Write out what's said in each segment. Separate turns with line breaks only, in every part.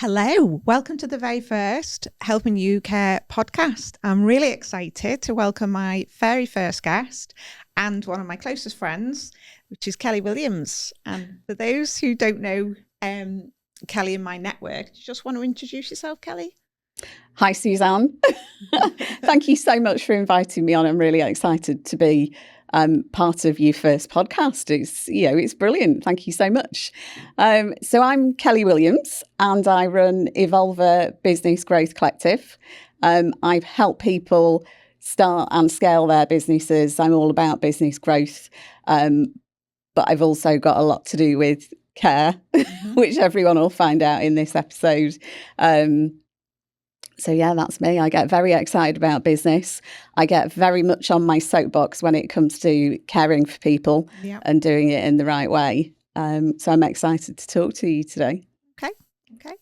Hello, welcome to the very first Helping You Care podcast. I'm really excited to welcome my very first guest and one of my closest friends, which is Kellie Williams. And for those who don't know Kellie in my network, do you just want to introduce yourself, Kellie?
Hi, Suzanne. Thank you so much for inviting me on. I'm really excited to be part of your first podcast. It's brilliant. Thank you so much. So I'm Kellie Williams and I run Evolver Business Growth Collective. I've helped people start and scale their businesses. I'm all about business growth, but I've also got a lot to do with care, which everyone will find out in this episode. So yeah, that's me. I get very excited about business. I get very much on my soapbox when it comes to caring for people and doing it in the right way. So I'm excited to talk to you today.
Okay.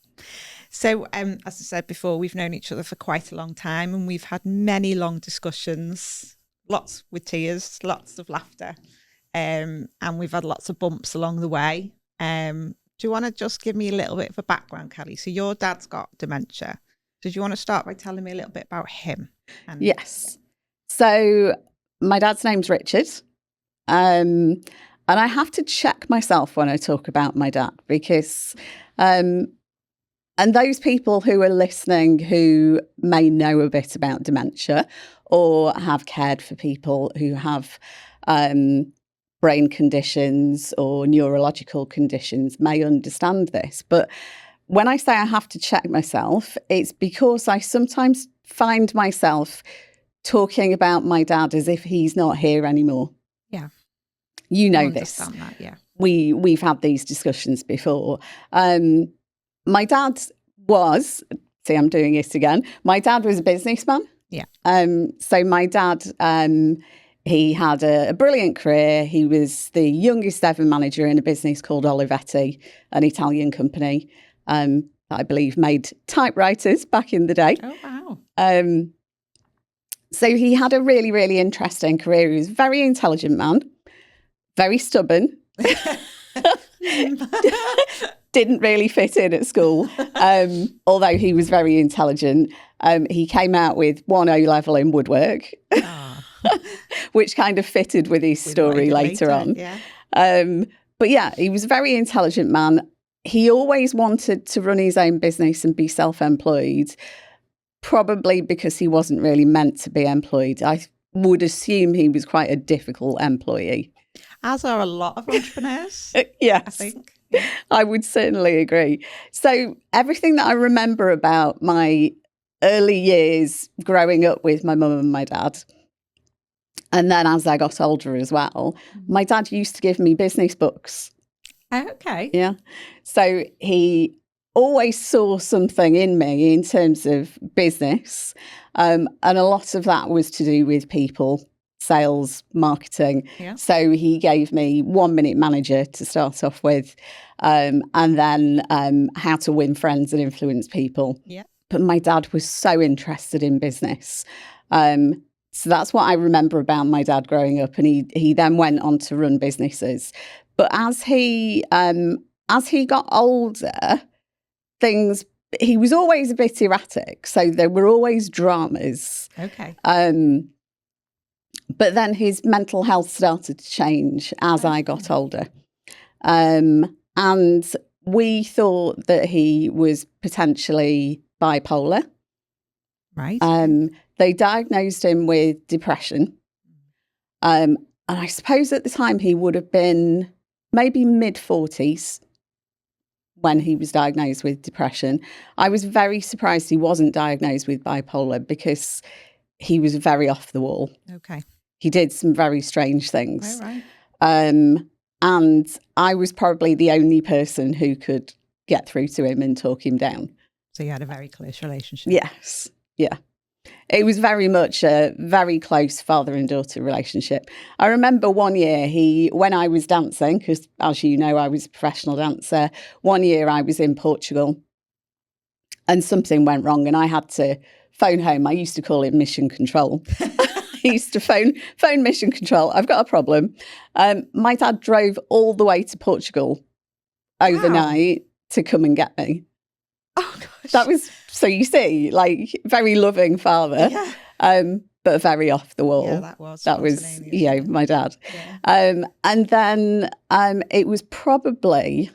So as I said before, we've known each other for quite a long time and we've had many long discussions, lots with tears, lots of laughter, and we've had lots of bumps along the way. Do you want to just give me a little bit of a background, Kellie? So your dad's got dementia. Did you want to start by telling me a little bit about him?
Yes. So my dad's name's Richard. And I have to check myself when I talk about my dad because, and those people who are listening who may know a bit about dementia or have cared for people who have brain conditions or neurological conditions may understand this. But when I say I have to check myself, it's because I sometimes find myself talking about my dad as if he's not here anymore.
Yeah.
You know this.
That, yeah.
We've had these discussions before. My dad was, see, I'm doing it again. My dad was a businessman.
Yeah.
So my dad, he had a brilliant career. He was the youngest ever manager in a business called Olivetti, an Italian company. That I believe made typewriters back in the day.
Oh, wow.
So he had a really, really interesting career. He was a very intelligent man, very stubborn, didn't really fit in at school, although he was very intelligent. He came out with 1 O-level in woodwork, which kind of fitted with his story later on.
Yeah.
But yeah, he was a very intelligent man. He always wanted to run his own business and be self-employed, probably because he wasn't really meant to be employed. I would assume he was quite a difficult employee.
As are a lot of entrepreneurs.
Yes,
I think.
I would certainly agree. So everything that I remember about my early years growing up with my mum and my dad, and then as I got older as well, my dad used to give me business books.
Okay.
Yeah. So he always saw something in me in terms of business. And a lot of that was to do with people, sales, marketing.
Yeah.
So he gave me 1 Minute Manager to start off with, and then how to win friends and influence people.
Yeah.
But my dad was so interested in business. So that's what I remember about my dad growing up. And he then went on to run businesses. But as he got older, he was always a bit erratic. So there were always dramas.
Okay.
But then his mental health started to change as I got older. And we thought that he was potentially bipolar.
Right.
They diagnosed him with depression. And I suppose at the time he would have been maybe mid-40s when he was diagnosed with depression. I was very surprised he wasn't diagnosed with bipolar because he was very off the wall.
Okay.
He did some very strange things.
Right.
And I was probably the only person who could get through to him and talk him down.
So you had a very close relationship.
Yes. Yeah. It was very much a very close father and daughter relationship. I remember one year when I was dancing, because as you know, I was a professional dancer. One year I was in Portugal and something went wrong and I had to phone home. I used to call it mission control. I used to phone mission control. I've got a problem. My dad drove all the way to Portugal overnight to come and get me.
Oh,
That was, so you see, like, very loving father, but very off the wall.
Yeah, that was
my dad.
Yeah.
And then it was probably,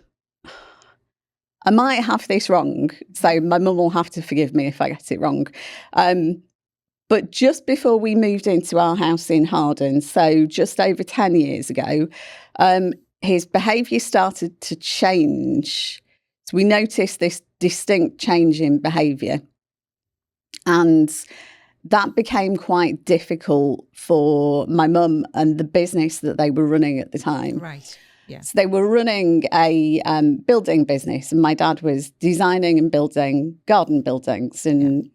I might have this wrong, so my mum will have to forgive me if I get it wrong. But just before we moved into our house in Harden, so just over 10 years ago, his behaviour started to change. So we noticed this distinct change in behaviour. And that became quite difficult for my mum and the business that they were running at the time.
Right. Yeah.
So they were running a building business, and my dad was designing and building garden buildings. And,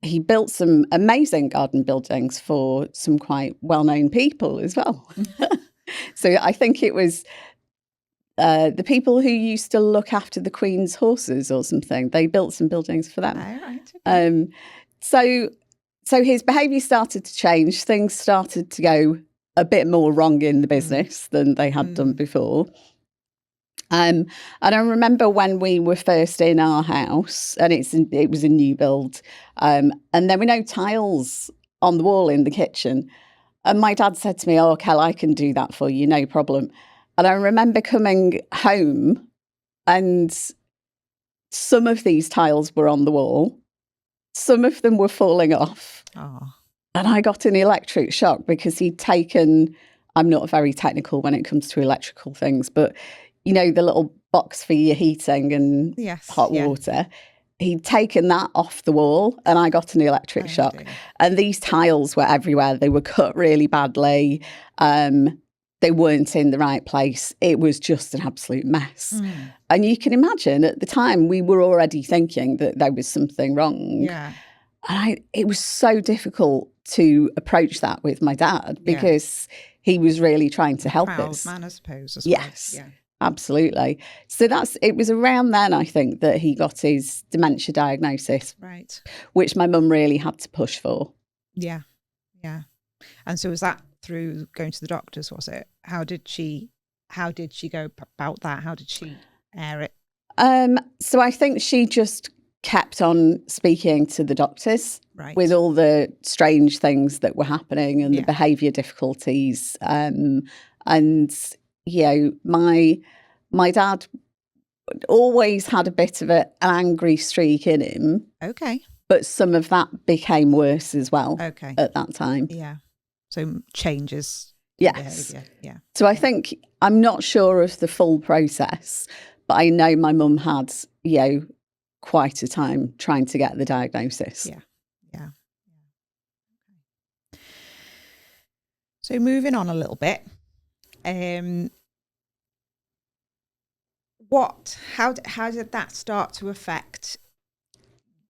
he built some amazing garden buildings for some quite well-known people as well. So I think it was the people who used to look after the Queen's horses or something. They built some buildings for them.
Oh, right. Okay.
So his behaviour started to change. Things started to go a bit more wrong in the business than they had done before. And I remember when we were first in our house, and it was a new build, and there were no tiles on the wall in the kitchen. And my dad said to me, "Oh, Kel, I can do that for you, no problem." And I remember coming home, and some of these tiles were on the wall. Some of them were falling off.
Oh.
And I got an electric shock because he'd taken, I'm not very technical when it comes to electrical things, but the little box for your heating and hot water, he'd taken that off the wall, and I got an electric shock.
Dear.
And these tiles were everywhere. They were cut really badly. They weren't in the right place. It was just an absolute mess. And you can imagine at the time we were already thinking that there was something wrong.
Yeah.
And it was so difficult to approach that with my dad because he was really trying to help us.
Proud man, I suppose, as
yes,
well. Yeah.
Absolutely. So it was around then, I think, that he got his dementia diagnosis.
Right.
Which my mum really had to push for.
Yeah. Yeah. And so was that through going to the doctors, was it? How did she go about that? How did she air it?
So I think she just kept on speaking to the doctors with all the strange things that were happening and the behaviour difficulties. My dad always had a bit of an angry streak in him.
Okay.
But some of that became worse as well at that time.
Yeah. So changes.
Yes.
Behaviour. Yeah.
So I think, I'm not sure of the full process, but I know my mum had, quite a time trying to get the diagnosis.
Yeah. Yeah. So moving on a little bit, how did that start to affect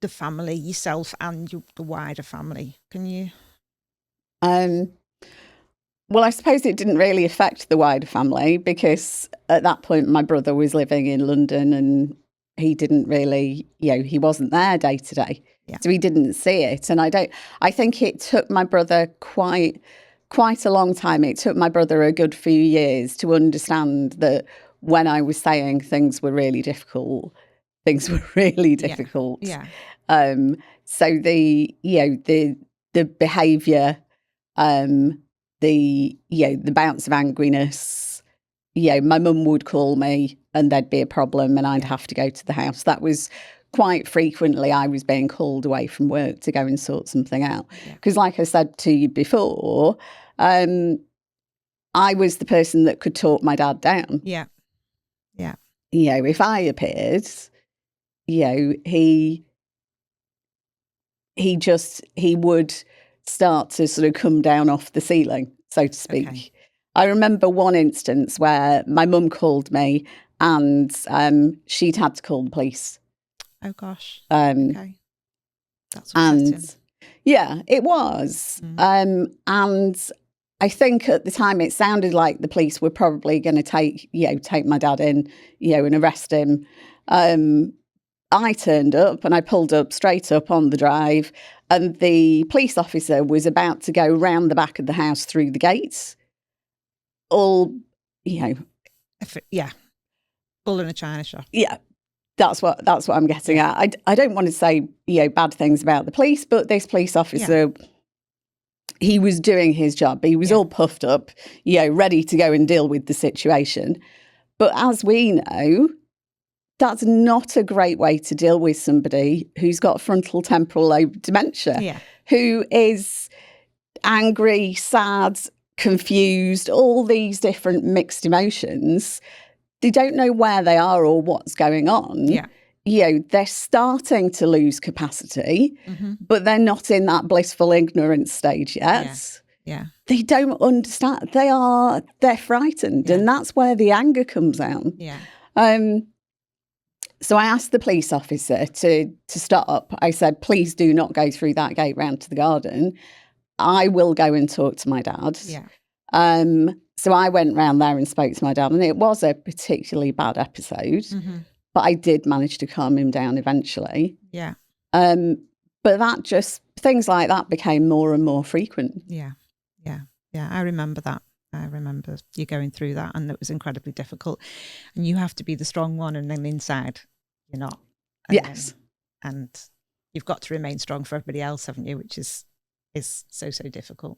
the family, yourself and the wider family? Can you?
Well, I suppose it didn't really affect the wider family because at that point my brother was living in London and he didn't really, he wasn't there day to day. So he didn't see it. And I think it took my brother quite a long time. It took my brother a good few years to understand that when I was saying things were really difficult, things were really difficult.
Yeah.
So the behaviour, the bounce of angriness, my mum would call me and there'd be a problem and I'd have to go to the house. That was quite frequently I was being called away from work to go and sort something out. Because like I said to you before, I was the person that could talk my dad down.
Yeah. Yeah.
If I appeared, he would start to sort of come down off the ceiling, so to speak. Okay. I remember one instance where my mum called me and she'd had to call the police.
Oh, gosh. Okay. That's upsetting.
Yeah, it was. And I think at the time it sounded like the police were probably going to take my dad in, and arrest him. I turned up and I pulled up straight up on the drive and the police officer was about to go round the back of the house through the gates. All,
Yeah. Bull in a china shop.
Yeah. That's what I'm getting at. I don't want to say, bad things about the police, but this police officer, he was doing his job. He was all puffed up, ready to go and deal with the situation. But as we know, that's not a great way to deal with somebody who's got frontotemporal lobe dementia, who is angry, sad, confused, all these different mixed emotions. They don't know where they are or what's going on. They're starting to lose capacity, but they're not in that blissful ignorance stage yet. They don't understand. They're frightened, and that's where the anger comes out. So I asked the police officer to stop. I said, please do not go through that gate round to the garden. I will go and talk to my dad. So I went round there and spoke to my dad, and it was a particularly bad episode, but I did manage to calm him down eventually. But things like that became more and more frequent.
I remember that. I remember you going through that, and it was incredibly difficult. And you have to be the strong one, and then inside you're not. And you've got to remain strong for everybody else, haven't you? Which is so difficult.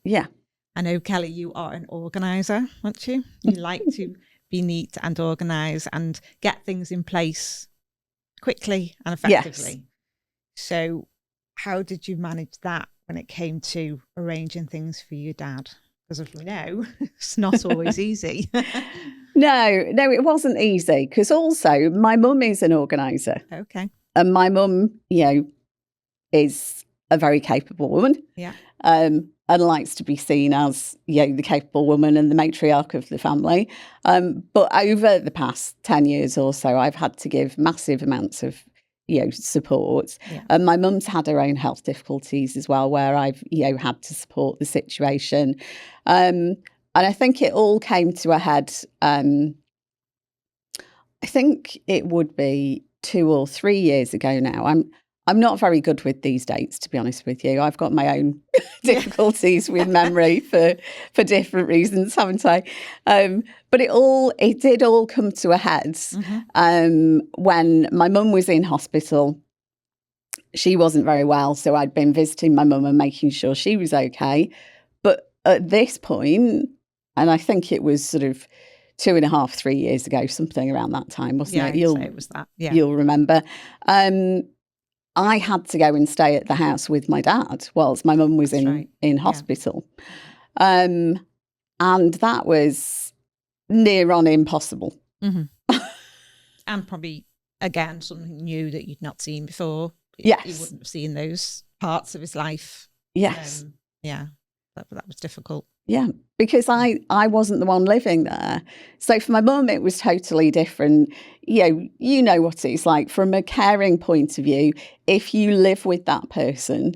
I know, Kellie, you are an organiser, aren't you? You like to be neat and organise and get things in place quickly and effectively. So how did you manage that when it came to arranging things for your dad? Because as we know, it's not always easy.
No, it wasn't easy, because also my mum is an organiser.
Okay.
And my mum, is a very capable woman. And likes to be seen as, the capable woman and the matriarch of the family. But over the past 10 years or so, I've had to give massive amounts of, support. And my mum's had her own health difficulties as well, where I've, had to support the situation. And I think it all came to a head, I think it would be 2 or 3 years ago now. I'm not very good with these dates, to be honest with you. I've got my own difficulties with memory for different reasons, haven't I? But it did all come to a head when my mum was in hospital. She wasn't very well, so I'd been visiting my mum and making sure she was okay. But at this point, and I think it was sort of 2.5, 3 years ago, something around that time, wasn't it?
It was that.
You'll remember. I had to go and stay at the house with my dad whilst my mum was in hospital. And that was near on impossible.
And probably, again, something new that you'd not seen before.
Yes.
You wouldn't have seen those parts of his life.
Yes.
That was difficult.
Yeah, because I wasn't the one living there. So for my mum, it was totally different. You know what it's like from a caring point of view. If you live with that person,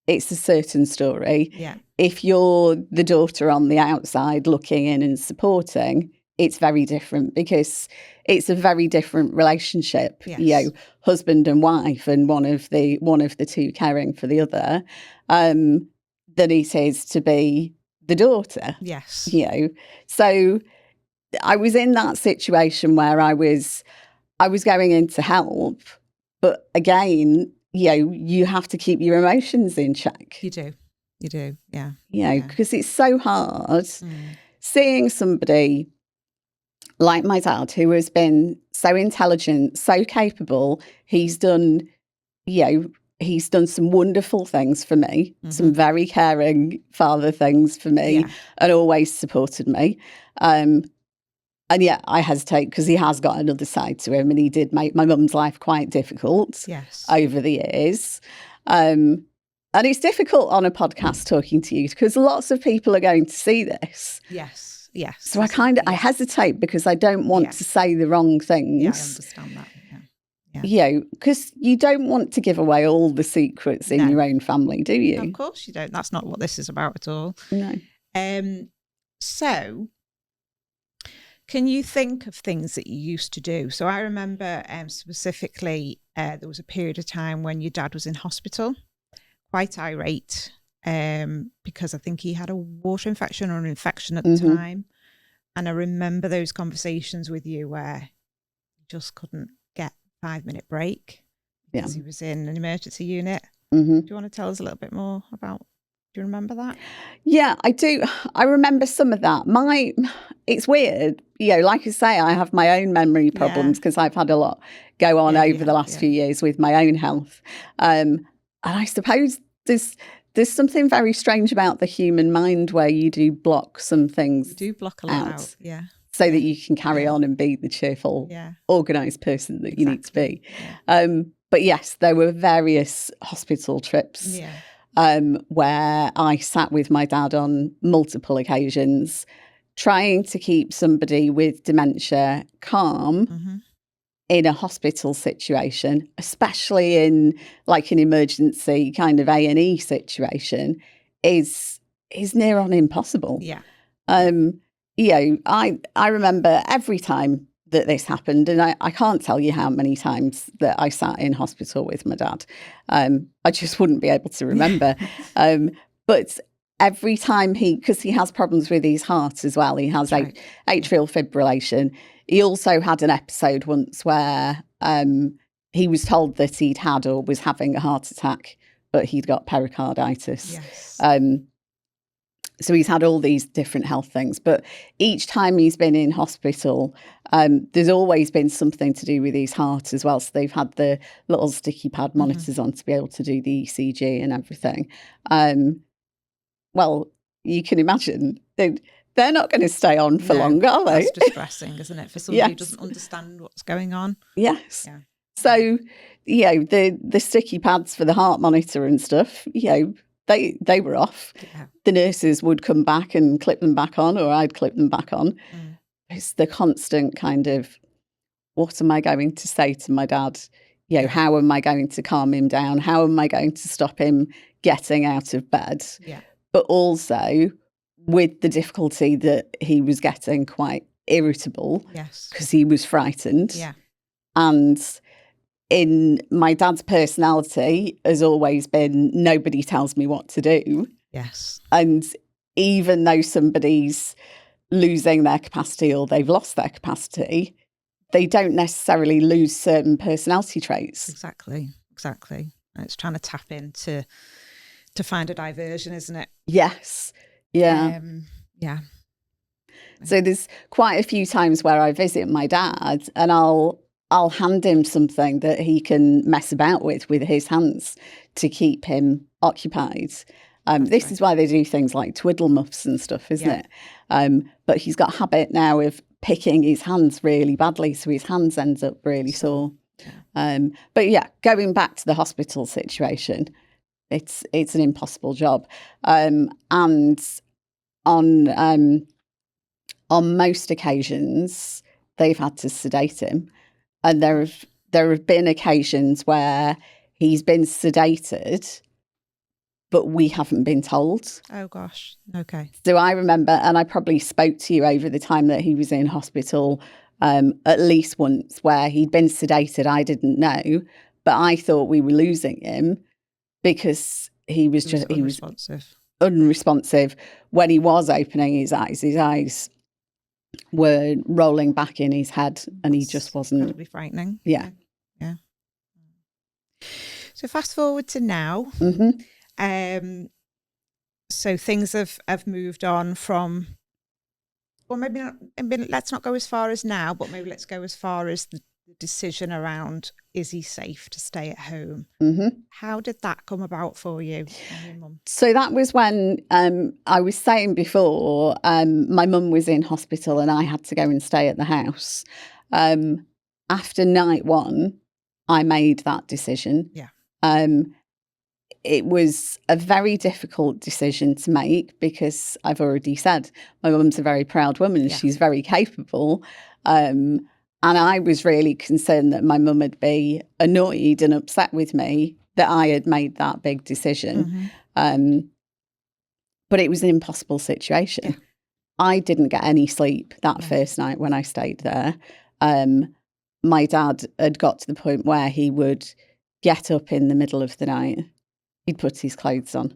it's a certain story. If you're the daughter on the outside looking in and supporting, it's very different, because it's a very different relationship. Husband and wife, and one of the two caring for the other, than it is to be the daughter. So I was in that situation where I was going in to help, but again, you have to keep your emotions in check.
You do,
because it's so hard seeing somebody like my dad, who has been so intelligent, so capable. He's done some wonderful things for me, some very caring father things for me, and always supported me. And yet I hesitate, because he has got another side to him, and he did make my mum's life quite difficult over the years. And it's difficult on a podcast talking to you, because lots of people are going to see this. So I hesitate, because I don't want to say the wrong things.
I understand that.
Because you don't want to give away all the secrets in your own family, do you?
Of course you don't. That's not what this is about at all.
No.
So can you think of things that you used to do? So I remember specifically there was a period of time when your dad was in hospital, quite irate, because I think he had a water infection or an infection at the time. And I remember those conversations with you where you just couldn't get 5-minute break
Yeah.
because he was in an emergency unit.
Mm-hmm.
Do you want to tell us a little bit more about? Do you remember that?
Yeah, I do. I remember some of that. It's weird. Like I say, I have my own memory problems because I've had a lot go on over the last few years with my own health. And I suppose there's something very strange about the human mind where you do block some things.
You do block a lot out. Yeah.
So that you can carry on and be the cheerful, organised person that you need to be. Yeah. But yes, there were various hospital trips where I sat with my dad on multiple occasions, trying to keep somebody with dementia calm in a hospital situation, especially in like an emergency kind of A&E situation, is near on impossible.
Yeah.
I remember every time that this happened, and I can't tell you how many times that I sat in hospital with my dad. I just wouldn't be able to remember. But every time because he has problems with his heart as well, he has atrial fibrillation. He also had an episode once where he was told that he'd had or was having a heart attack, but he'd got pericarditis.
Yes.
So he's had all these different health things, but each time he's been in hospital, there's always been something to do with his heart as well. So they've had the little sticky pad monitors on to be able to do the ECG and everything. Well, you can imagine they're not going to stay on for long, are they?
That's distressing, isn't it, for somebody who doesn't understand what's going on?
Yes. Yeah. So, the sticky pads for the heart monitor and stuff, they were off. Yeah. The nurses would come back and clip them back on, or I'd clip them back on. It's the constant kind of, what am I going to say to my dad? How am I going to calm him down? How am I going to stop him getting out of bed? Yeah. But also with the difficulty that he was getting quite irritable because he was frightened. Yeah. And in my dad's personality has always been, nobody tells me what to do.
Yes.
And even though somebody's losing their capacity or they've lost their capacity, they don't necessarily lose certain personality traits.
Exactly. And it's trying to tap into to find a diversion, isn't it?
Yes. Yeah.
Yeah.
So there's quite a few times where I visit my dad and I'll hand him something that he can mess about with his hands to keep him occupied. This is why they do things like twiddle muffs and stuff, isn't it? But he's got a habit now of picking his hands really badly, so his hands ends up really sore. But yeah, going back to the hospital situation, it's an impossible job. And on most occasions, they've had to sedate him. And there have been occasions where he's been sedated, but we haven't been told.
Oh, gosh. Okay.
So I remember, and I probably spoke to you over the time that he was in hospital at least once, where he'd been sedated. I didn't know, but I thought we were losing him because he was unresponsive. When he was opening his eyes were rolling back in his head, and he just wasn't.
Incredibly frightening.
Yeah.
So fast forward to now. So things have moved on from, well, maybe not. Let's not go as far as now, but maybe let's go as far as the decision around, is he safe to stay at home? How did that come about for you and your mum? So
that was when I was saying before, my mum was in hospital and I had to go and stay at the house. After night one, I made that decision. It was a very difficult decision to make because I've already said my mum's a very proud woman. She's very capable. And I was really concerned that my mum would be annoyed and upset with me that I had made that big decision. But it was an impossible situation. I didn't get any sleep that first night when I stayed there. My dad had got to the point where he would get up in the middle of the night. He'd put his clothes on.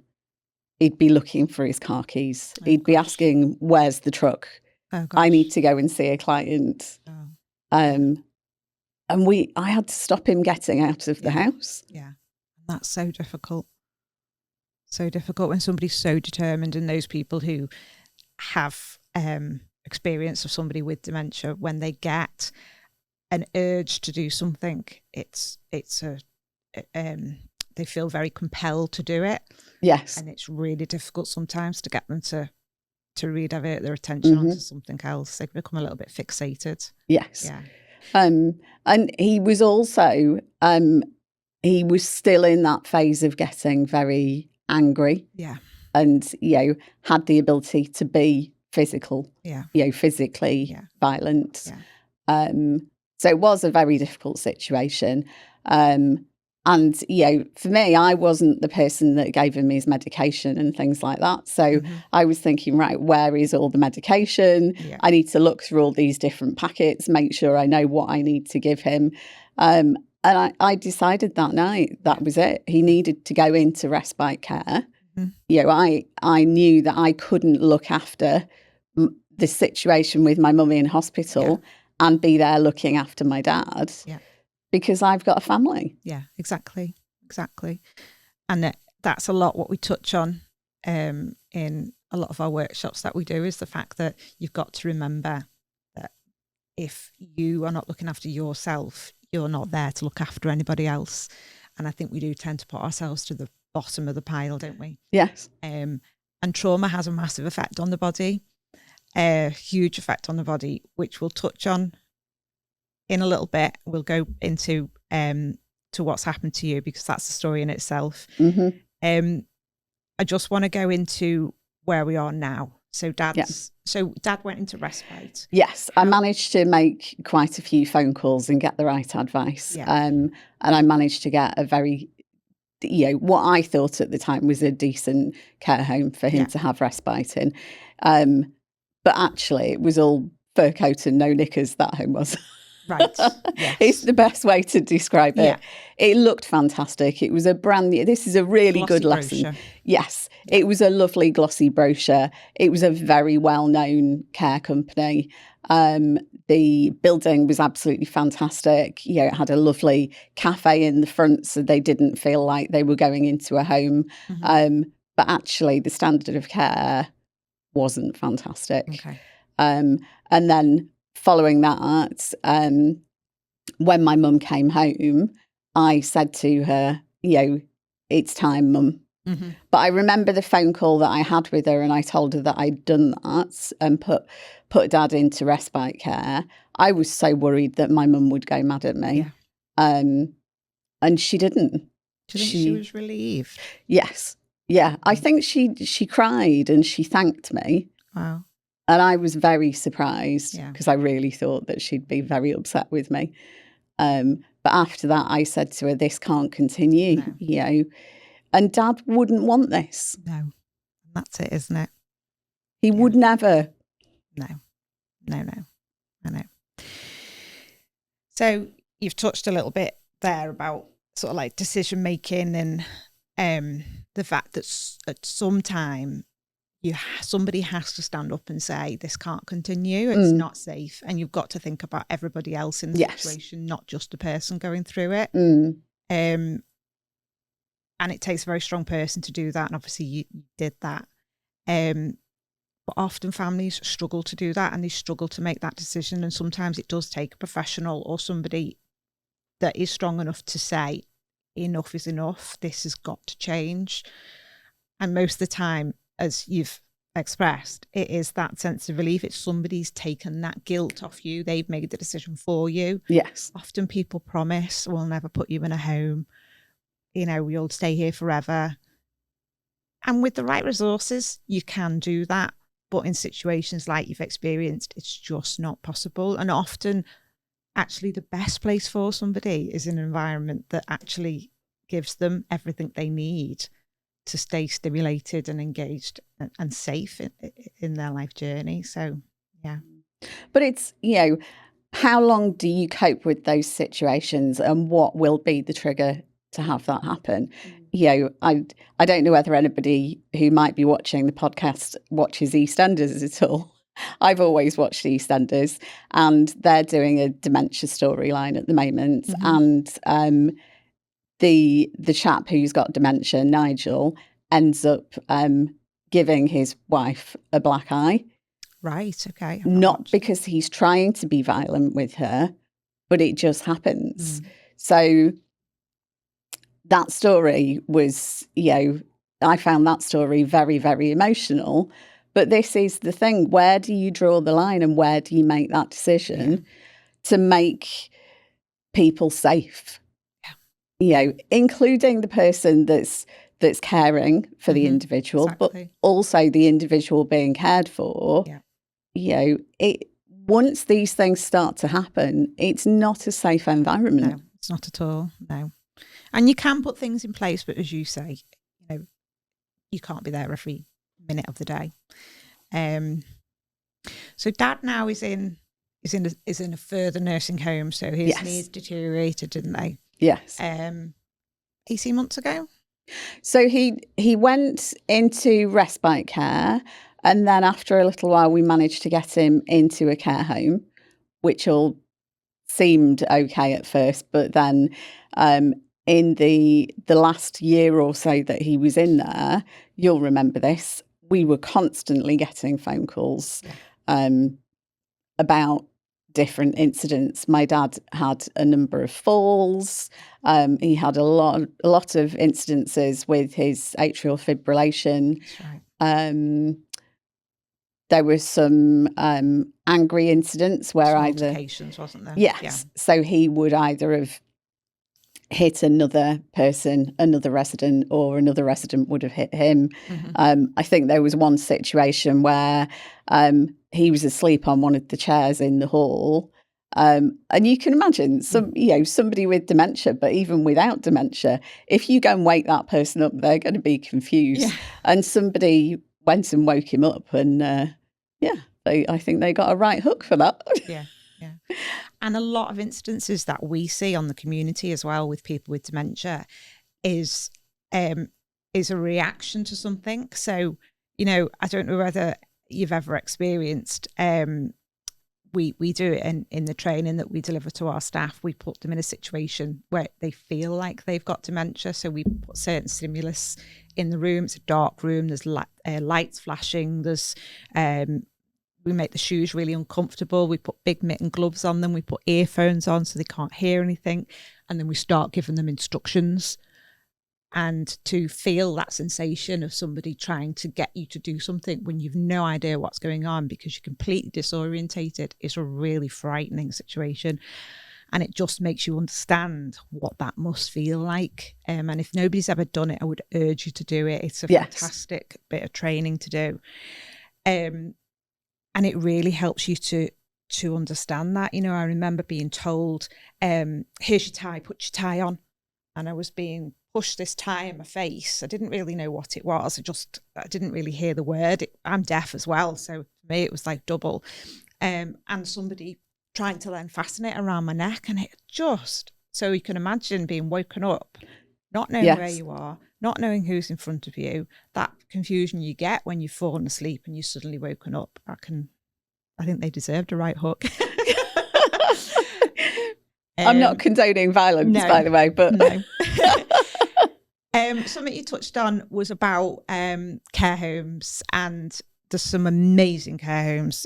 He'd be looking for his car keys. He'd be asking, where's the truck? I need to go and see a client. I had to stop him getting out of the house.
Yeah. That's so difficult. So difficult when somebody's so determined, and those people who have experience of somebody with dementia, when they get an urge to do something, they feel very compelled to do it.
Yes.
And it's really difficult sometimes to get them to redivert their attention onto something else. They become a little bit fixated.
Yes.
Yeah.
And he was also, he was still in that phase of getting very angry.
Yeah.
And, had the ability to be physical.
Yeah.
Physically violent. Yeah. So it was a very difficult situation. And, for me, I wasn't the person that gave him his medication and things like that. So I was thinking, right, where is all the medication? Yeah. I need to look through all these different packets, make sure I know what I need to give him. And I decided that night that was it. He needed to go into respite care. I knew that I couldn't look after the situation with my mummy in hospital and be there looking after my dad. Yeah. Because I've got a family.
Yeah, exactly. And that's a lot what we touch on in a lot of our workshops that we do, is the fact that you've got to remember that if you are not looking after yourself, you're not there to look after anybody else. And I think we do tend to put ourselves to the bottom of the pile, don't we?
Yes.
And trauma has a massive effect on the body, a huge effect on the body, which we'll touch on in a little bit. We'll go into to what's happened to you, because that's a story in itself. I just want to go into where we are now. So Dad went into respite.
Yes, I managed to make quite a few phone calls and get the right advice. Yeah. And I managed to get a very, what I thought at the time was a decent care home for him to have respite in. But actually, it was all fur coat and no knickers, that home was.
Right. Yes.
It's the best way to describe it. Yeah. It looked fantastic. It was a brand new, this is a really glossy good lesson. Brochure. Yes. Yeah. It was a lovely glossy brochure. It was a very well-known care company. The building was absolutely fantastic. It had a lovely cafe in the front, so they didn't feel like they were going into a home. But actually, the standard of care wasn't fantastic.
Okay.
And then following that, when my mum came home, I said to her, it's time, Mum. But I remember the phone call that I had with her, and I told her that I'd done that and put Dad into respite care. I was so worried that my mum would go mad at me. Yeah. And she didn't.
She was relieved?
Yes. Yeah. I think she cried and she thanked me.
Wow.
And I was very surprised, because I really thought that she'd be very upset with me. But after that, I said to her, this can't continue, And Dad wouldn't want this.
No. That's it, isn't it?
He would never.
No. I know. So you've touched a little bit there about sort of like decision making and the fact that at some time somebody has to stand up and say, this can't continue, it's not safe, and you've got to think about everybody else in the situation, not just the person going through it. And it takes a very strong person to do that, and obviously you did that. But often families struggle to do that, and they struggle to make that decision, and sometimes it does take a professional or somebody that is strong enough to say, enough is enough, this has got to change. And most of the time, as you've expressed, it is that sense of relief. It's somebody's taken that guilt off you. They've made the decision for you.
Yes.
Often people promise, we'll never put you in a home. You'll stay here forever. And with the right resources, you can do that. But in situations like you've experienced, it's just not possible. And often, actually, the best place for somebody is an environment that actually gives them everything they need to stay stimulated and engaged and safe in their life journey. So, yeah.
But it's, how long do you cope with those situations, and what will be the trigger to have that happen? I don't know whether anybody who might be watching the podcast watches EastEnders at all. I've always watched EastEnders, and they're doing a dementia storyline at the moment. And the chap who's got dementia, Nigel, ends up giving his wife a black eye.
Right, okay.
Not because he's trying to be violent with her, but it just happens. So that story was, I found that story very, very emotional. But this is the thing. Where do you draw the line, and where do you make that decision to make people safe? Including the person that's caring for the individual, but also the individual being cared for. Once these things start to happen, it's not a safe environment.
No, it's not at all. No. And you can put things in place, but as you say, you can't be there every minute of the day. So Dad now is in a further nursing home. So his knees deteriorated, didn't they?
Yes.
18 months ago.
So he went into respite care, and then after a little while we managed to get him into a care home, which all seemed okay at first, but then in the last year or so that he was in there, you'll remember this, we were constantly getting phone calls about different incidents. My dad had a number of falls. He had a lot of incidences with his atrial fibrillation.
That's right.
There were some angry incidents where
altercations, wasn't there?
Yes. Yeah. So he would either have hit another person, another resident, or another resident would have hit him. I think there was one situation where he was asleep on one of the chairs in the hall. And you can imagine somebody with dementia, but even without dementia, if you go and wake that person up, they're going to be confused. Yeah. And somebody went and woke him up, and I think they got a right hook for that.
Yeah. And a lot of instances that we see on the community as well with people with dementia is a reaction to something. So, I don't know whether you've ever experienced, we do it in the training that we deliver to our staff. We put them in a situation where they feel like they've got dementia. So we put certain stimulus in the room. It's a dark room. There's lights flashing. There's we make the shoes really uncomfortable. We put big mitten gloves on them. We put earphones on so they can't hear anything. And then we start giving them instructions. And to feel that sensation of somebody trying to get you to do something when you've no idea what's going on because you're completely disorientated is a really frightening situation. And it just makes you understand what that must feel like. And if nobody's ever done it, I would urge you to do it. It's a fantastic bit of training to do. And it really helps you to understand that. I remember being told, here's your tie, put your tie on. And I was being pushed this tie in my face. I didn't really know what it was. I didn't really hear the word. I'm deaf as well. So for me, it was like double. And somebody trying to then fasten it around my neck. And so you can imagine being woken up, not knowing where you are, not knowing who's in front of you, that confusion you get when you've fallen asleep and you're suddenly woken up. I think they deserved a right hook.
I'm not condoning violence, by the way, but
no. Something you touched on was about care homes, and there's some amazing care homes.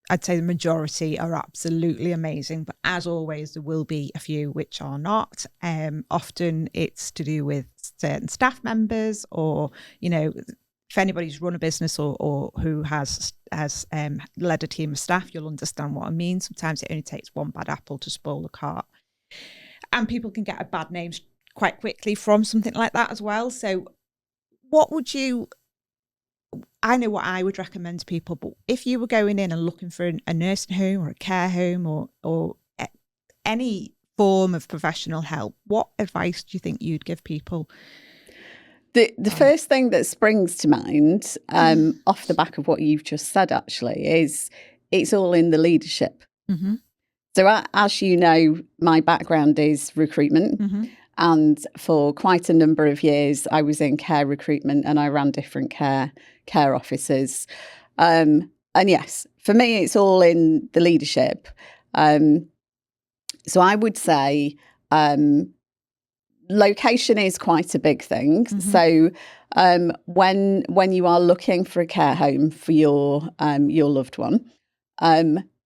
I'd say the majority are absolutely amazing, but as always, there will be a few which are not. Often it's to do with certain staff members, or if anybody's run a business or who has led a team of staff, you'll understand what I mean. Sometimes it only takes one bad apple to spoil the cart. And people can get a bad name quite quickly from something like that as well. So I know what I would recommend to people, but if you were going in and looking for a nursing home or a care home or any form of professional help, what advice do you think you'd give people?
The first thing that springs to mind off the back of what you've just said, actually, is it's all in the leadership.
Mm-hmm.
So as you know, my background is recruitment.
Mm-hmm.
And for quite a number of years, I was in care recruitment and I ran different care offices. And yes, for me, it's all in the leadership. So I would say location is quite a big thing. Mm-hmm. So when you are looking for a care home for your loved one,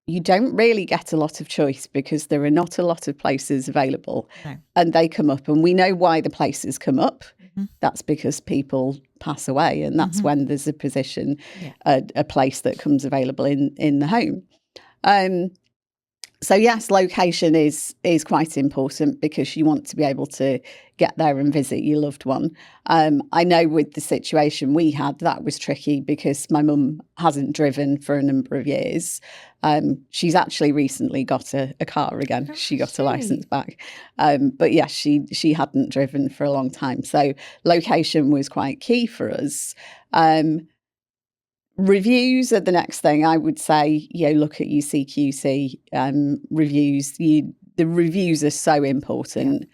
you don't really get a lot of choice because there are not a lot of places available.
No.
And they come up, and we know why the places come up. Mm-hmm. That's because people pass away, and that's mm-hmm. when there's a position, a place that comes available in the home. So yes, location is quite important because you want to be able to get there and visit your loved one. I know with the situation we had, that was tricky because my mum hasn't driven for a number of years. She's actually recently got a car again. She got a licence back. But yes, she hadn't driven for a long time. So location was quite key for us. Reviews are the next thing I would say. Look at your CQC reviews. The reviews are so important.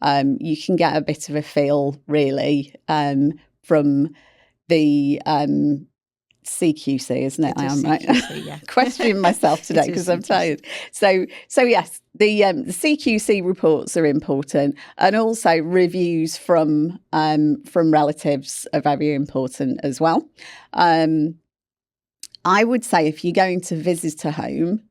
Yeah. You can get a bit of a feel, really, from the CQC, isn't it? I am CQC, right. Yeah. Questioning myself today because I'm tired. So yes, the CQC reports are important, and also reviews from relatives are very important as well. I would say if you're going to visit a home,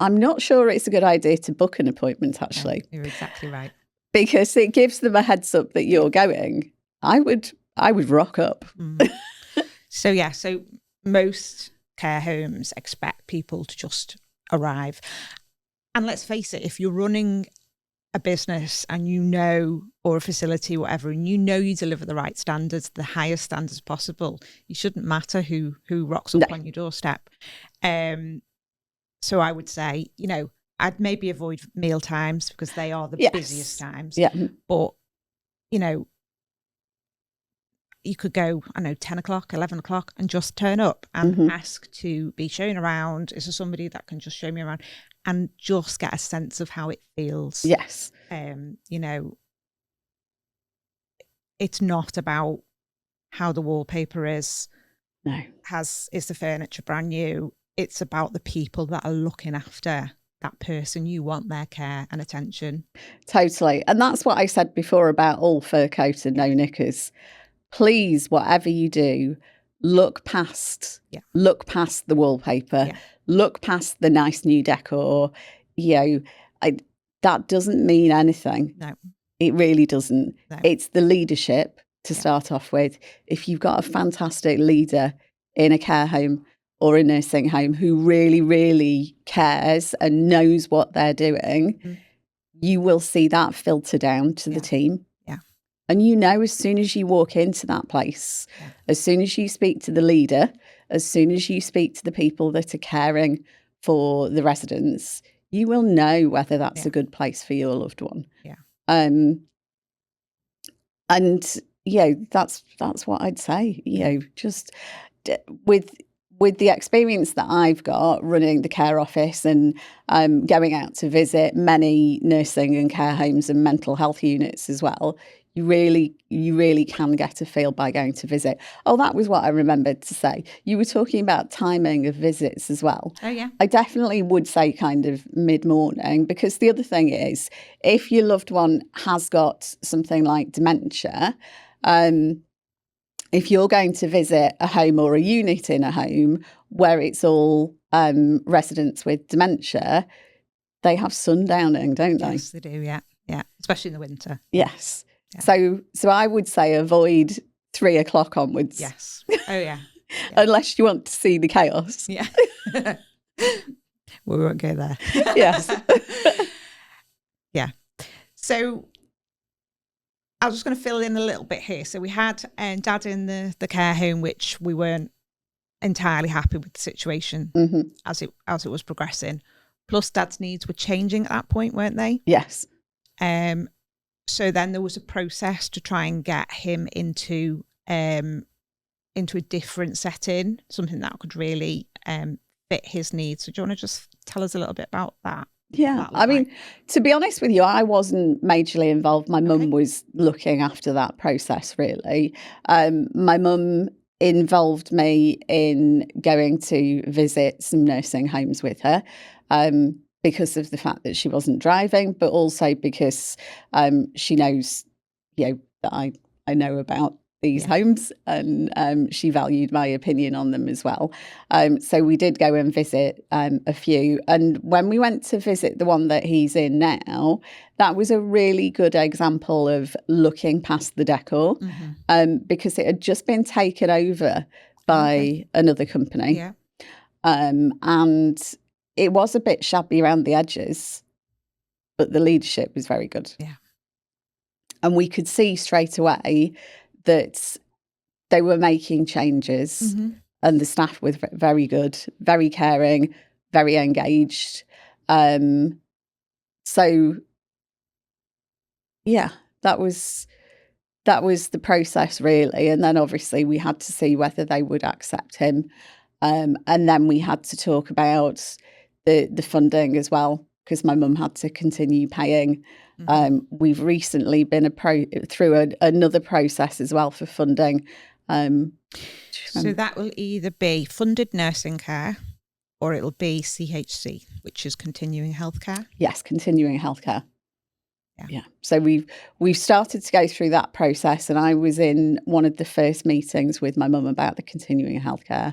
I'm not sure it's a good idea to book an appointment, actually.
You're exactly right.
Because it gives them a heads up that you're going. I would rock up. Mm.
So most care homes expect people to just arrive. And let's face it, if you're running a business and or a facility, whatever, and you deliver the right standards, the highest standards possible, it shouldn't matter who rocks up on your doorstep. So I would say, I'd maybe avoid meal times because they are the busiest times.
Yeah.
But, you could go, 10 o'clock, 11 o'clock and just turn up and mm-hmm. ask to be shown around. Is there somebody that can just show me around and just get a sense of how it feels?
Yes.
It's not about how the wallpaper is.
No.
Is the furniture brand new? It's about the people that are looking after that person. You want their care and attention.
Totally. And that's what I said before about all fur coat and no knickers. Please, whatever you do, look past the wallpaper, look past the nice new decor. That doesn't mean anything.
No,
it really doesn't. No. It's the leadership to start off with. If you've got a fantastic leader in a care home or a nursing home who really, really cares and knows what they're doing, you will see that filter down to the team. And as soon as you walk into that place, as soon as you speak to the leader, as soon as you speak to the people that are caring for the residents, you will know whether that's a good place for your loved one.
Yeah.
That's what I'd say. Just with the experience that I've got running the care office and going out to visit many nursing and care homes and mental health units as well. You really can get a feel by going to visit. Oh, that was what I remembered to say. You were talking about timing of visits as well.
Oh, yeah.
I definitely would say kind of mid-morning, because the other thing is, if your loved one has got something like dementia, if you're going to visit a home or a unit in a home where it's all residents with dementia, they have sundowning, don't they?
Yes, they do, yeah. Yeah, especially in the winter.
Yes. Yeah. So I would say avoid 3 o'clock onwards.
Yes. Oh, yeah.
Unless you want to see the chaos.
Yeah. We won't go there.
Yes.
Yeah. So I was just going to fill in a little bit here. So we had Dad in the care home, which we weren't entirely happy with the situation as it was progressing. Plus Dad's needs were changing at that point, weren't they?
Yes.
So then there was a process to try and get him into a different setting, something that could really fit his needs. So do you want to just tell us a little bit about that?
Yeah, I mean, to be honest with you, I wasn't majorly involved. My mum was looking after that process, really. My mum involved me in going to visit some nursing homes with her, because of the fact that she wasn't driving, but also because she knows, that I know about these homes, and she valued my opinion on them as well. So we did go and visit a few. And when we went to visit the one that he's in now, that was a really good example of looking past the decor, because it had just been taken over by another company.
Yeah.
And it was a bit shabby around the edges, but the leadership was very good.
Yeah.
And we could see straight away that they were making changes, and the staff was very good, very caring, very engaged. So, yeah, that was the process, really. And then obviously we had to see whether they would accept him. And then we had to talk about the funding as well, because my mum had to continue paying. We've recently been through another process as well for funding.
So that will either be funded nursing care or it'll be CHC, which is continuing healthcare.
Yes, continuing healthcare. Yeah. So we've started to go through that process, and I was in one of the first meetings with my mum about the continuing healthcare.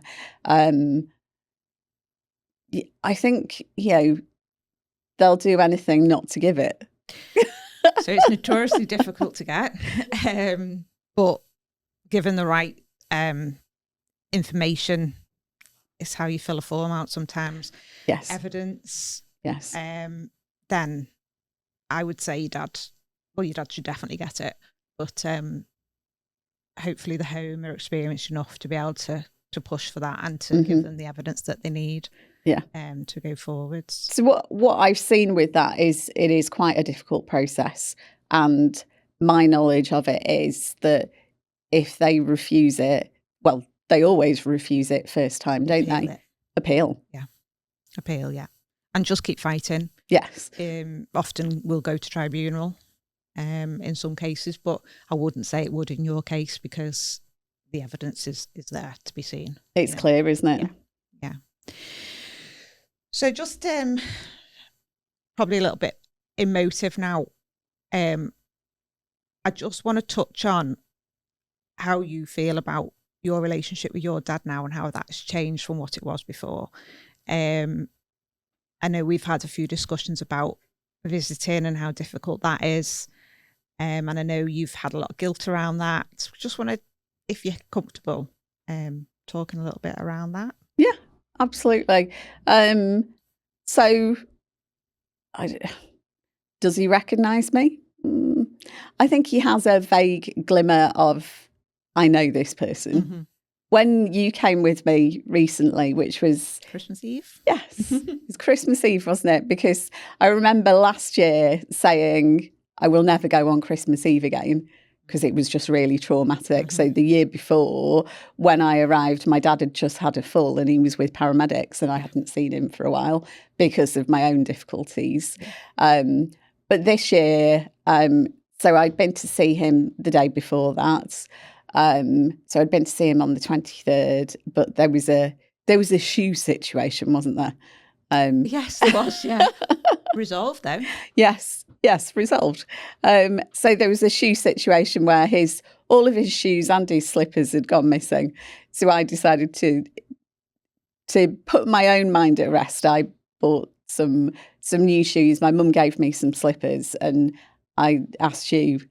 I think, they'll do anything not to give it.
So it's notoriously difficult to get, but given the right information, is how you fill a form out sometimes.
Yes.
Evidence.
Yes.
Then I would say your dad should definitely get it, but hopefully the home are experienced enough to be able to push for that and to give them the evidence that they need.
Yeah.
To go forwards.
So what I've seen with that is it is quite a difficult process, and my knowledge of it is that if they refuse it, well, they always refuse it first time, don't they? Appeal.
Yeah. Appeal, yeah. And just keep fighting.
Yes.
Often we'll go to tribunal in some cases, but I wouldn't say it would in your case because the evidence is there to be seen.
It's clear, isn't it?
Yeah. So just probably a little bit emotive now. I just want to touch on how you feel about your relationship with your dad now and how that's changed from what it was before. I know we've had a few discussions about visiting and how difficult that is. And I know you've had a lot of guilt around that. Just want to, if you're comfortable, talking a little bit around that.
Yeah. Absolutely. So, does he recognise me? I think he has a vague glimmer of, I know this person. When you came with me recently, which was
Christmas Eve.
Yes, it was Christmas Eve, wasn't it? Because I remember last year saying, I will never go on Christmas Eve again, because it was just really traumatic. So the year before, when I arrived, my dad had just had a fall and he was with paramedics, and I hadn't seen him for a while because of my own difficulties. But this year, so I'd been to see him the day before that. So I'd been to see him on the 23rd, but there was a shoe situation, wasn't there?
Yes, there was, yeah. Resolved, though.
Yes, resolved. So there was a shoe situation where all of his shoes and his slippers had gone missing. So I decided to put my own mind at rest. I bought some new shoes. My mum gave me some slippers, and I asked you,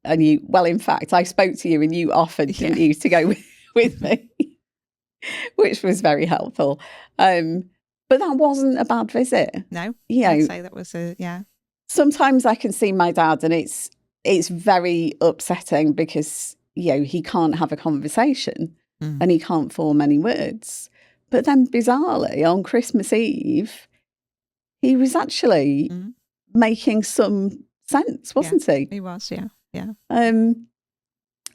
and in fact, I spoke to you and you offered, didn't you, to go with me, which was very helpful. But that wasn't a bad visit.
No, I'd say that was
Sometimes I can see my dad and it's very upsetting because, he can't have a conversation and he can't form any words. But then bizarrely on Christmas Eve, he was actually making some sense, wasn't he?
He was, yeah.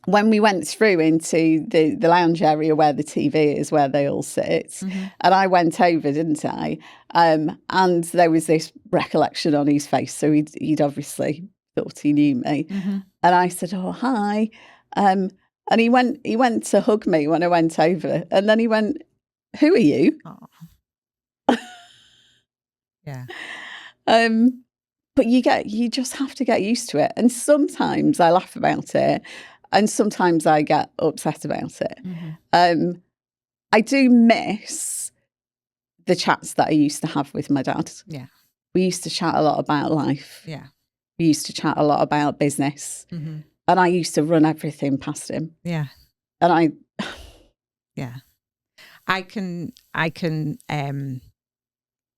When we went through into the lounge area where the TV is, where they all sit, and I went over, didn't I? And there was this recollection on his face, so he'd obviously thought he knew me. And I said, "Oh, hi." And he went to hug me when I went over, and then he went, "Who are you?"
Oh. Yeah.
But you just have to get used to it. And sometimes I laugh about it, and sometimes I get upset about it.
Mm-hmm.
I do miss the chats that I used to have with my dad.
Yeah.
We used to chat a lot about life.
Yeah.
We used to chat a lot about business.
Mm-hmm.
And I used to run everything past him.
Yeah.
And
yeah. I can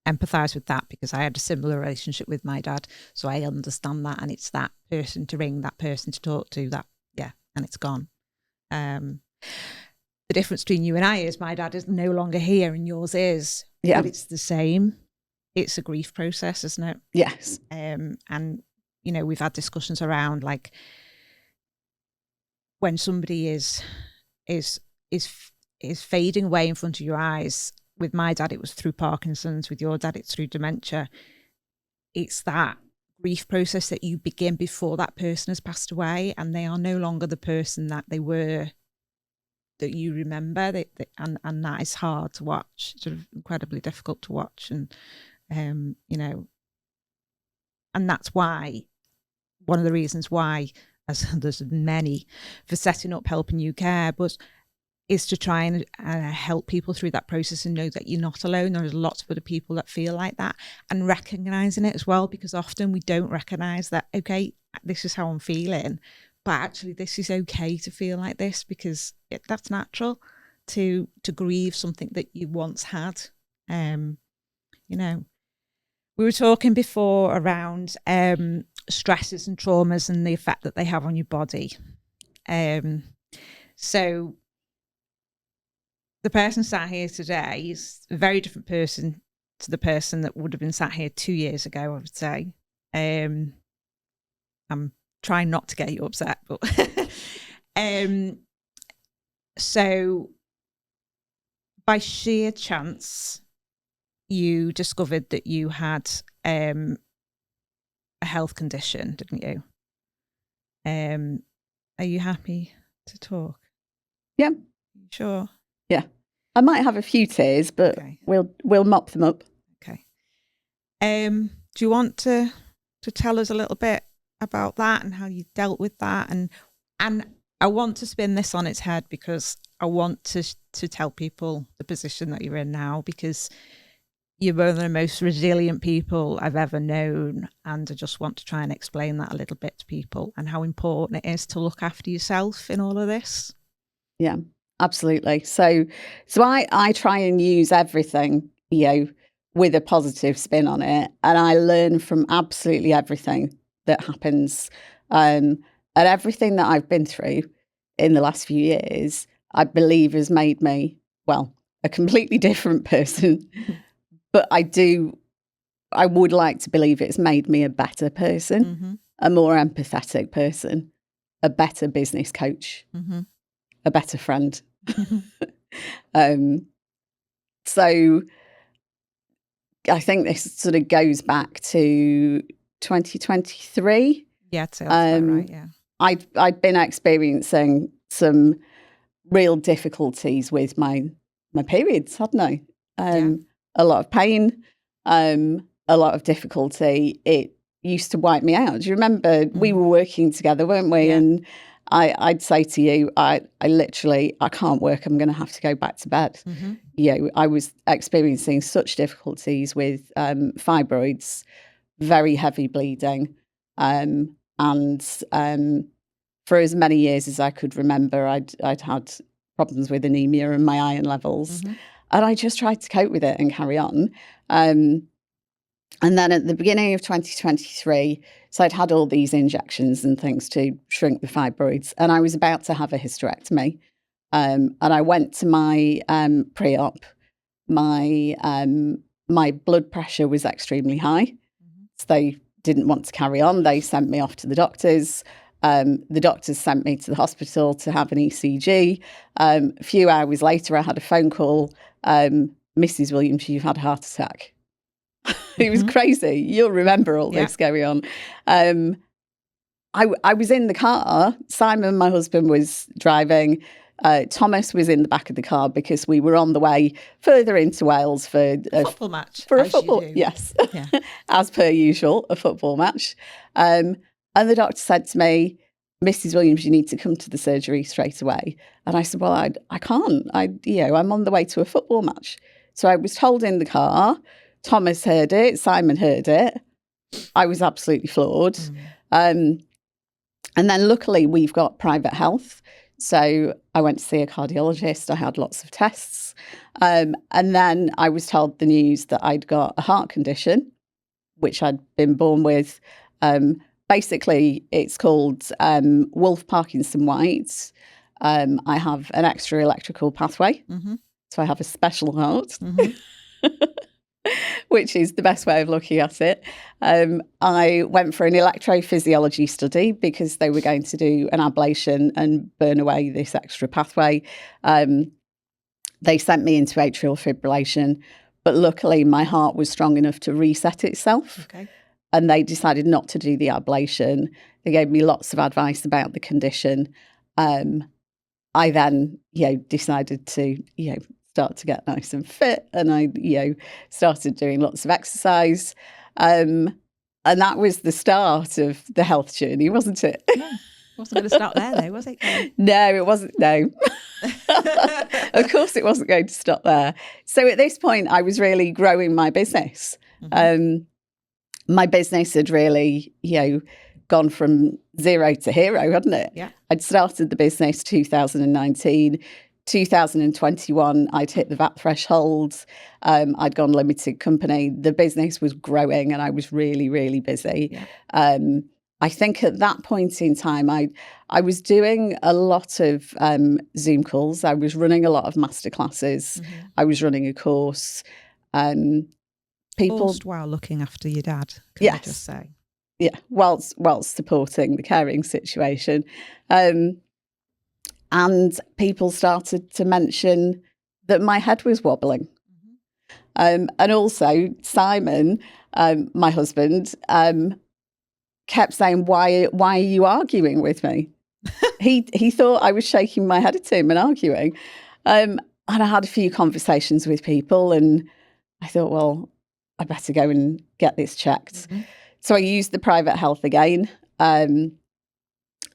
empathize with that, because I had a similar relationship with my dad. So I understand that. And it's that person to ring, that person to talk to, that, yeah, and it's gone. The difference between you and I is my dad is no longer here and yours is.
Yeah.
But it's the same. It's a grief process, isn't it?
Yes.
And, you know, we've had discussions around, like, when somebody is fading away in front of your eyes. With my dad, it was through Parkinson's. With your dad, it's through dementia. It's that grief process that you begin before that person has passed away, and they are no longer the person that they were, that you remember. And that is hard to watch. It's sort of incredibly difficult to watch. And, you know, and that's why, one of the reasons why, as there's many, for setting up Helping You Care, but is to try and help people through that process and know that you're not alone. There's lots of other people that feel like that, and recognising it as well, because often we don't recognise that, okay, this is how I'm feeling, but actually this is okay to feel like this, because that's natural to grieve something that you once had. You know, we were talking before around stresses and traumas and the effect that they have on your body. So the person sat here today is a very different person to the person that would have been sat here 2 years ago, I would say. I'm trying not to get you upset, but so by sheer chance, you discovered that you had a health condition, didn't you? Are you happy to talk?
Yeah.
Sure.
Yeah. I might have a few tears, but
okay.
we'll mop them up.
Okay. Do you want to tell us a little bit about that and how you dealt with that? And I want to spin this on its head, because I want to tell people the position that you're in now, because you're one of the most resilient people I've ever known. And I just want to try and explain that a little bit to people, and how important it is to look after yourself in all of this.
Yeah, absolutely. So I try and use everything, you know, with a positive spin on it. And I learn from absolutely everything that happens. And everything that I've been through in the last few years, I believe has made me, well, a completely different person. But I would like to believe it's made me a better person, a more empathetic person, a better business coach, a better friend. So I think this sort of goes back to 2023.
Yeah, that's right, yeah.
I'd been experiencing some real difficulties with my periods, hadn't I? A lot of pain, a lot of difficulty. It used to wipe me out. Do you remember we were working together, weren't we? Yeah. And I'd say to you, I literally, I can't work. I'm going to have to go back to bed. You know, I was experiencing such difficulties with fibroids, very heavy bleeding, and for as many years as I could remember, I'd had problems with anemia and my iron levels, and I just tried to cope with it and carry on. And then at the beginning of 2023, so I'd had all these injections and things to shrink the fibroids, and I was about to have a hysterectomy. And I went to my pre-op. My blood pressure was extremely high. So they didn't want to carry on. They sent me off to the doctors. The doctors sent me to the hospital to have an ECG. A few hours later, I had a phone call. Mrs. Williams, you've had a heart attack. It was crazy. You'll remember all this going on. I was in the car. Simon, my husband, was driving. Thomas was in the back of the car because we were on the way further into Wales for
a football match.
For a football, yes,
yeah.
As per usual, a football match. And the doctor said to me, "Mrs. Williams, you need to come to the surgery straight away." And I said, "Well, I can't. I'm on the way to a football match." So I was told in the car. Thomas heard it. Simon heard it. I was absolutely floored. And then luckily we've got private health. So I went to see a cardiologist. I had lots of tests. And then I was told the news that I'd got a heart condition, which I'd been born with. Basically, it's called Wolff-Parkinson-White. I have an extra electrical pathway. So I have a special heart. Which is the best way of looking at it. I went for an electrophysiology study because they were going to do an ablation and burn away this extra pathway. They sent me into atrial fibrillation, but luckily my heart was strong enough to reset itself.
Okay.
And they decided not to do the ablation. They gave me lots of advice about the condition. I then, decided to, start to get nice and fit, and I, started doing lots of exercise, and that was the start of the health journey, wasn't it?
No, wasn't going to start there, though, was it?
No, it wasn't. No, of course, it wasn't going to stop there. So at this point, I was really growing my business. My business had really, gone from zero to hero, hadn't it?
Yeah.
I'd started the business 2019. 2021, I'd hit the VAT threshold. I'd gone limited company. The business was growing and I was really, really busy. Yeah. I think at that point in time, I was doing a lot of Zoom calls. I was running a lot of masterclasses. I was running a course.
All while looking after your dad, can I just say?
Yeah, whilst supporting the caring situation. And people started to mention that my head was wobbling. And also Simon, my husband, kept saying, why are you arguing with me? He thought I was shaking my head at him and arguing. And I had a few conversations with people and I thought, well, I better go and get this checked. So I used the private health again.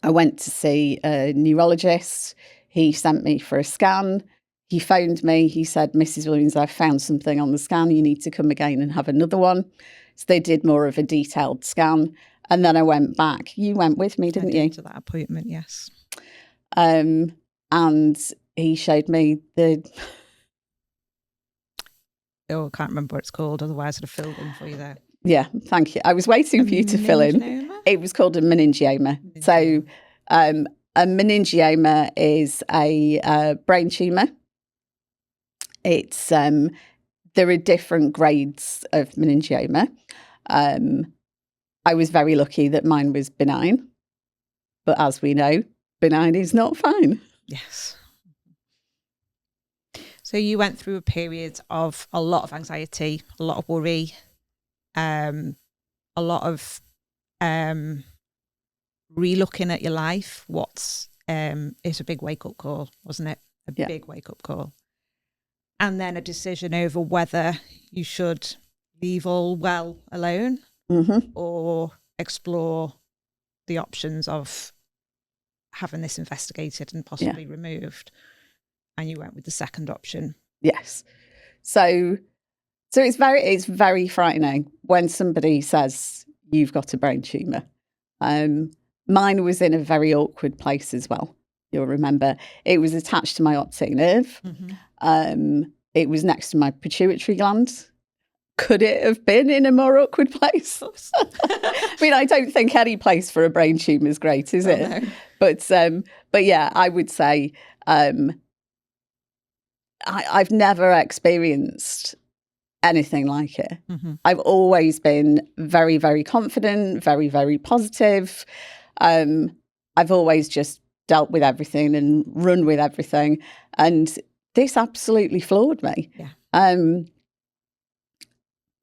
I went to see a neurologist. He sent me for a scan. He phoned me. He said, "Mrs. Williams, I've found something on the scan. You need to come again and have another one." So they did more of a detailed scan. And then I went back. You went with me, didn't you?
To that appointment, yes.
And he showed me the...
Oh, I can't remember what it's called. Otherwise, I'd have filled in for you there.
Yeah, thank you. I was waiting for you to fill in. It was called a meningioma. So a meningioma is a brain tumour. It's there are different grades of meningioma. I was very lucky that mine was benign. But as we know, benign is not fine.
Yes. So you went through a period of a lot of anxiety, a lot of worry, a lot of re-looking at your life. It's a big wake-up call, wasn't it? Big wake-up call. And then a decision over whether you should leave all well alone or explore the options of having this investigated and possibly removed. And you went with the second option.
Yes. So it's very frightening when somebody says you've got a brain tumour. Mine was in a very awkward place as well. You'll remember it was attached to my optic nerve. It was next to my pituitary gland. Could it have been in a more awkward place? I mean, I don't think any place for a brain tumour is great, is it? No. But yeah, I would say I've never experienced anything like it. I've always been very, very confident, very, very positive. I've always just dealt with everything and run with everything. And this absolutely floored me. Yeah.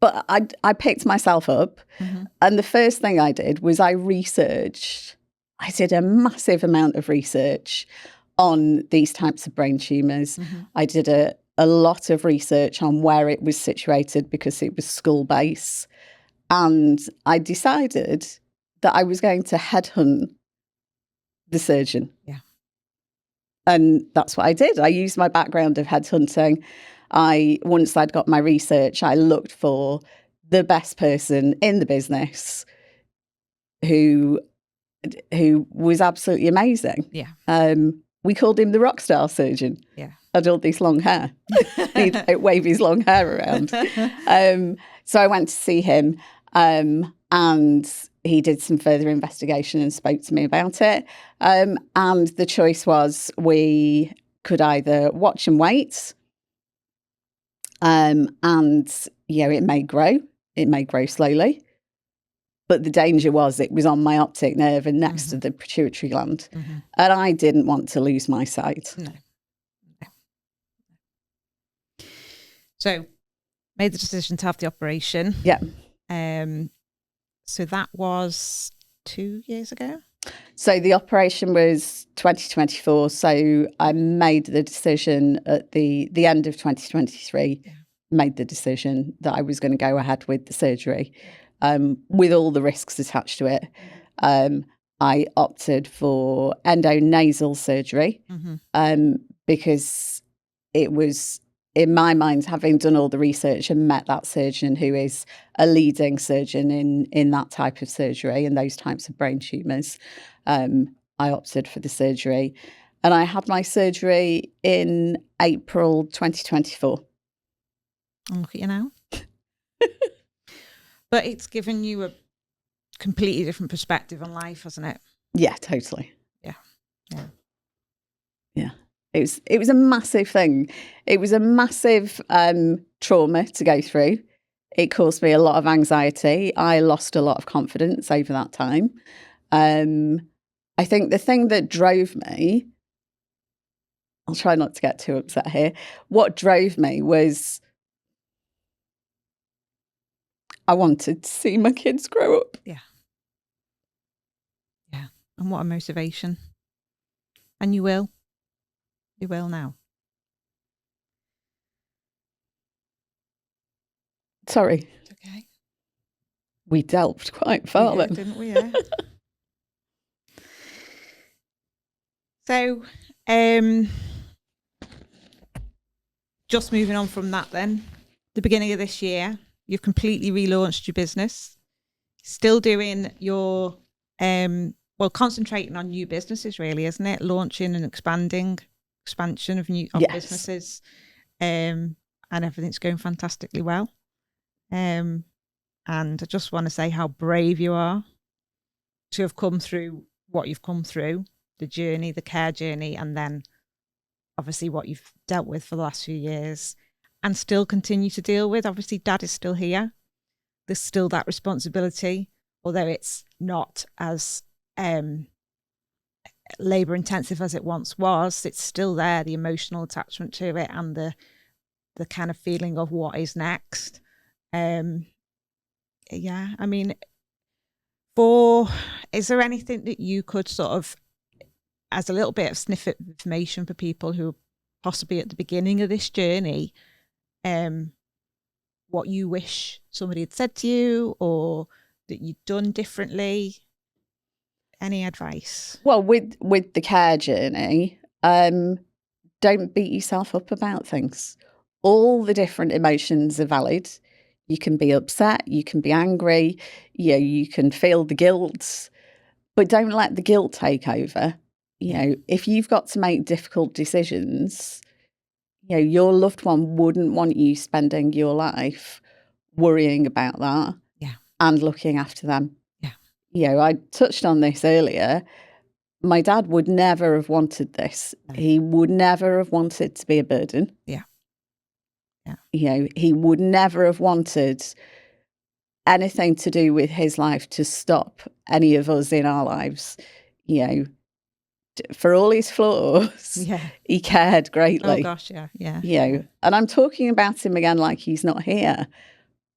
But I picked myself up. And the first thing I did was I researched I did a massive amount of research on these types of brain tumours. I did a lot of research on where it was situated because it was school base. And I decided that I was going to headhunt the surgeon.
Yeah.
And that's what I did. I used my background of headhunting. Once I'd got my research, I looked for the best person in the business who was absolutely amazing.
Yeah.
We called him the rock star surgeon.
Yeah.
Had all this long hair. He'd wave his long hair around. So I went to see him, and he did some further investigation and spoke to me about it. And the choice was we could either watch and wait, and it may grow slowly. But the danger was it was on my optic nerve and next to the pituitary gland. And I didn't want to lose my sight.
No. So made the decision to have the operation.
Yeah.
So that was 2 years ago?
So the operation was 2024. So I made the decision at the end of 2023, made the decision that I was going to go ahead with the surgery. With all the risks attached to it. I opted for endonasal surgery because it was, in my mind, having done all the research and met that surgeon who is a leading surgeon in that type of surgery and those types of brain tumours, I opted for the surgery. And I had my surgery in April 2024.
Look at you now. But it's given you a completely different perspective on life, hasn't it?
Yeah, totally.
Yeah.
It was a massive thing. It was a massive trauma to go through. It caused me a lot of anxiety. I lost a lot of confidence over that time. I think the thing that drove me, I'll try not to get too upset here. What drove me was I wanted to see my kids grow up.
Yeah. Yeah. And what a motivation. And you will. You will now.
Sorry.
It's okay.
We delved quite far then.
Didn't we? Yeah. So, just moving on from that then, the beginning of this year, you've completely relaunched your business, still doing your, concentrating on new businesses really, isn't it? Launching and expansion of businesses, and everything's going fantastically well. And I just want to say how brave you are to have come through what you've come through, the journey, the care journey, and then obviously what you've dealt with for the last few years and still continue to deal with. Obviously, Dad is still here. There's still that responsibility, although it's not as labour intensive as it once was. It's still there, the emotional attachment to it and the kind of feeling of what is next. I mean, is there anything that you could sort of, as a little bit of snippet of information for people who are possibly at the beginning of this journey, what you wish somebody had said to you or that you'd done differently? Any advice? Well,
with the care journey, don't beat yourself up about things. All the different emotions are valid. You can be upset, you can be angry, you can feel the guilt, but don't let the guilt take over. If you've got to make difficult decisions, your loved one wouldn't want you spending your life worrying about that and looking after them. I touched on this earlier. My dad would never have wanted this. No. He would never have wanted to be a burden. He would never have wanted anything to do with his life to stop any of us in our lives. For all his flaws, he cared greatly.
Oh gosh, yeah.
And I'm talking about him again like he's not here,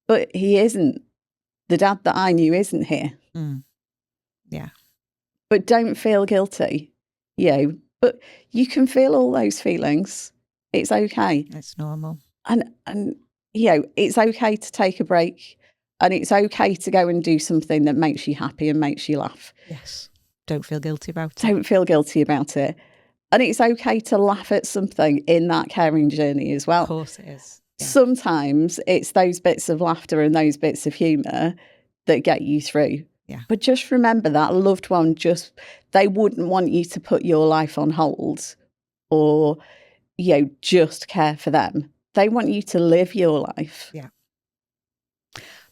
but he isn't. The dad that I knew isn't here.
Yeah.
but don't feel guilty. But you can feel all those feelings. It's okay.
It's normal.
And it's okay to take a break, and it's okay to go and do something that makes you happy and makes you laugh.
Yes. Don't feel guilty about it.
Don't feel guilty about it. And it's okay to laugh at something in that caring journey as well.
Of course it is. Yeah.
Sometimes it's those bits of laughter and those bits of humour that get you through.
Yeah.
But just remember that loved one, they wouldn't want you to put your life on hold or, just care for them. They want you to live your life.
Yeah.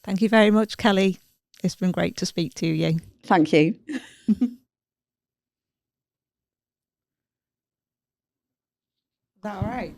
Thank you very much, Kellie. It's been great to speak to you.
Thank you.
Is that all right?